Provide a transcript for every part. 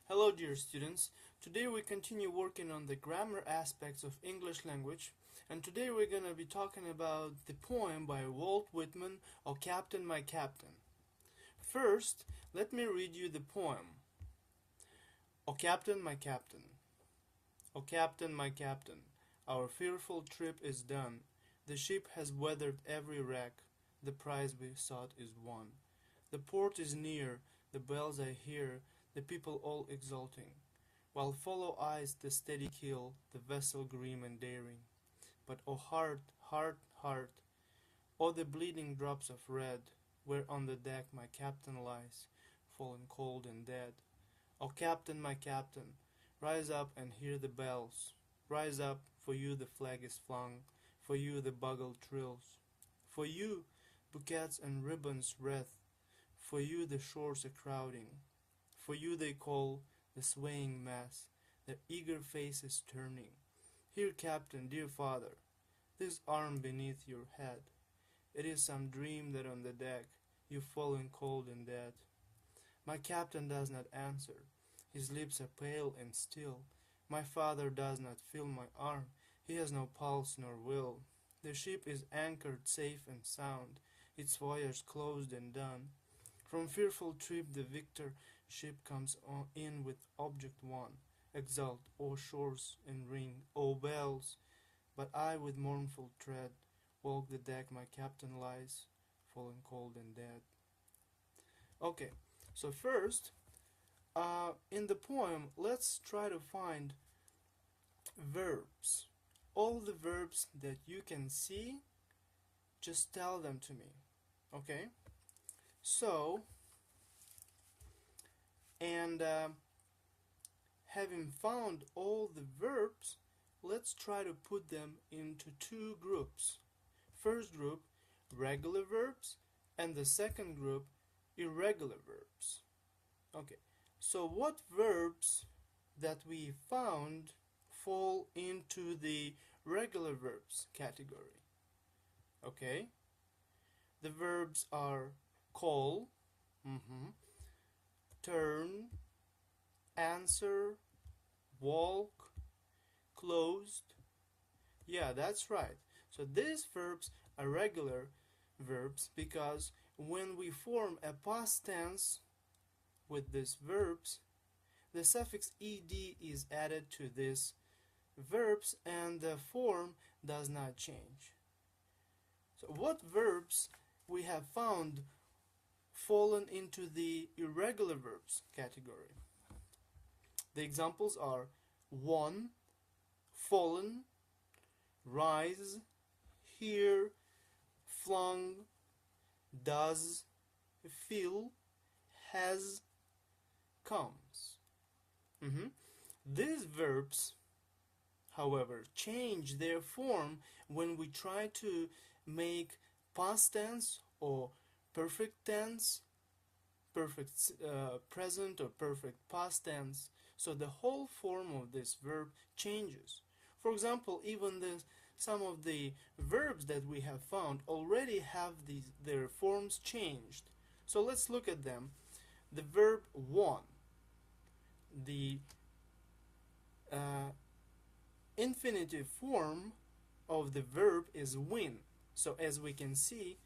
Hello dear students, today we continue working on the grammar aspects of English language, and today we're going to be talking about the poem by Walt Whitman, O Captain, My Captain. First, let me read you the poem. O Captain, my Captain. O Captain, my Captain, our fearful trip is done. The ship has weathered every wreck, the prize we sought is won. The port is near, the bells I hear, the people all exulting, while follow eyes the steady keel, the vessel grim and daring. But O heart, heart, heart, O the bleeding drops of red, where on the deck my captain lies, fallen cold and dead. O Captain, my Captain, rise up and hear the bells. Rise up, for you the flag is flung, for you the bugle trills. For you bouquets and ribbons wreath, for you the shores are crowding. For you they call, the swaying mass, their eager faces turning. Here, Captain, dear father, this arm beneath your head. It is some dream that on the deck you've fallen cold and dead. My captain does not answer. His lips are pale and still. My father does not feel my arm. He has no pulse nor will. The ship is anchored safe and sound, its voyage closed and done. From fearful trip the victor ship comes in with object won. Exult, O shores, and ring, O bells! But I with mournful tread walk the deck my captain lies, fallen cold and dead. Okay, so first, in the poem, let's try to find verbs. All the verbs that you can see, just tell them to me. Okay? So, and having found all the verbs, let's try to put them into two groups. First group, regular verbs, and the second group, irregular verbs. Okay, so what verbs that we found fall into the regular verbs category? Okay, the verbs are call, turn, answer, walk, closed. Yeah, that's right. So these verbs are regular verbs because when we form a past tense with these verbs, the suffix ed is added to these verbs and the form does not change. So what verbs we have found fallen into the irregular verbs category? The examples are won, fallen, rise, hear, flung, does, feel, has, comes. These verbs, however, change their form when we try to make past tense or perfect tense, perfect present or perfect past tense. So the whole form of this verb changes. For example, even some of the verbs that we have found already have their forms changed. So let's look at them. The verb won. The infinitive form of the verb is win. So as we can see,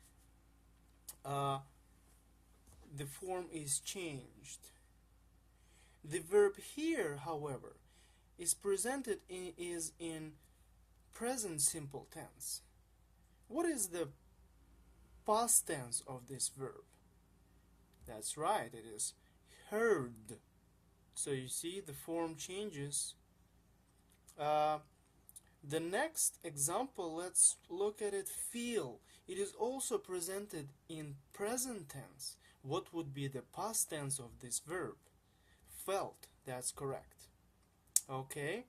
the form is changed. The verb here, however, is presented in present simple tense. What is the past tense of this verb? That's right, it is heard. So you see the form changes. The next example, let's look at it, feel. It is also presented in present tense. What would be the past tense of this verb? Felt, that's correct. Okay,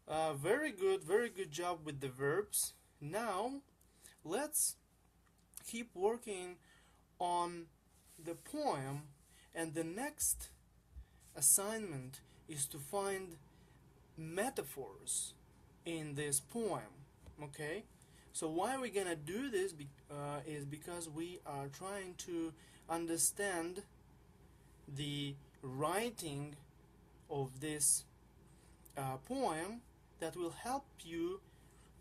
very good job with the verbs. Now, let's keep working on the poem, and the next assignment is to find metaphors in this poem. Okay, so why we're gonna do this is because we are trying to understand the writing of this poem that will help you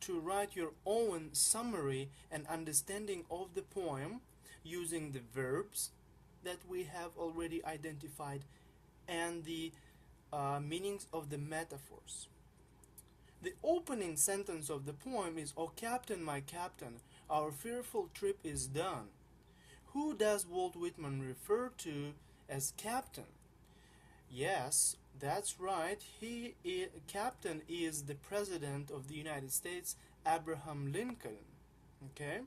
to write your own summary and understanding of the poem using the verbs that we have already identified and the meanings of the metaphors. The opening sentence of the poem is, "O Captain, my Captain, our fearful trip is done." Who does Walt Whitman refer to as Captain? Yes, that's right. Captain is the President of the United States, Abraham Lincoln. Okay?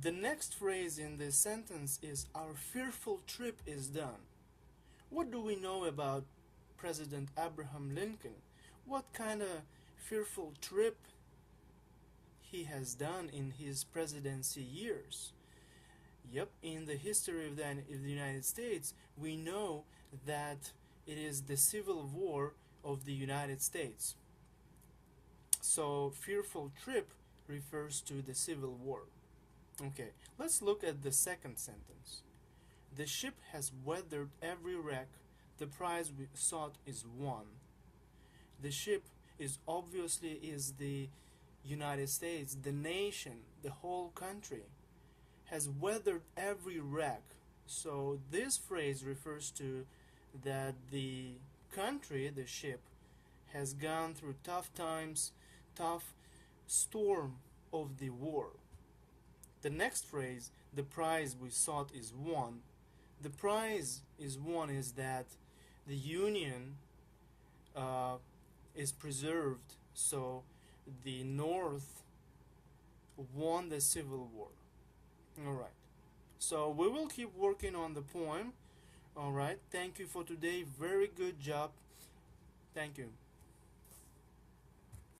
The next phrase in this sentence is, "Our fearful trip is done." What do we know about President Abraham Lincoln? What kind of fearful trip he has done in his presidency years? Yep, in the history of the United States, we know that it is the Civil War of the United States. So, fearful trip refers to the Civil War. Okay, let's look at the second sentence. The ship has weathered every wreck. The prize we sought is won. The ship is obviously the United States, the nation, the whole country, has weathered every wreck. So this phrase refers to that the country, the ship, has gone through tough times, tough storm of the war. The next phrase, "the prize we sought is won." The prize is won is that the Union is preserved, so the North won the Civil War. Alright, so we will keep working on the poem. Alright, thank you for today. Very good job. Thank you.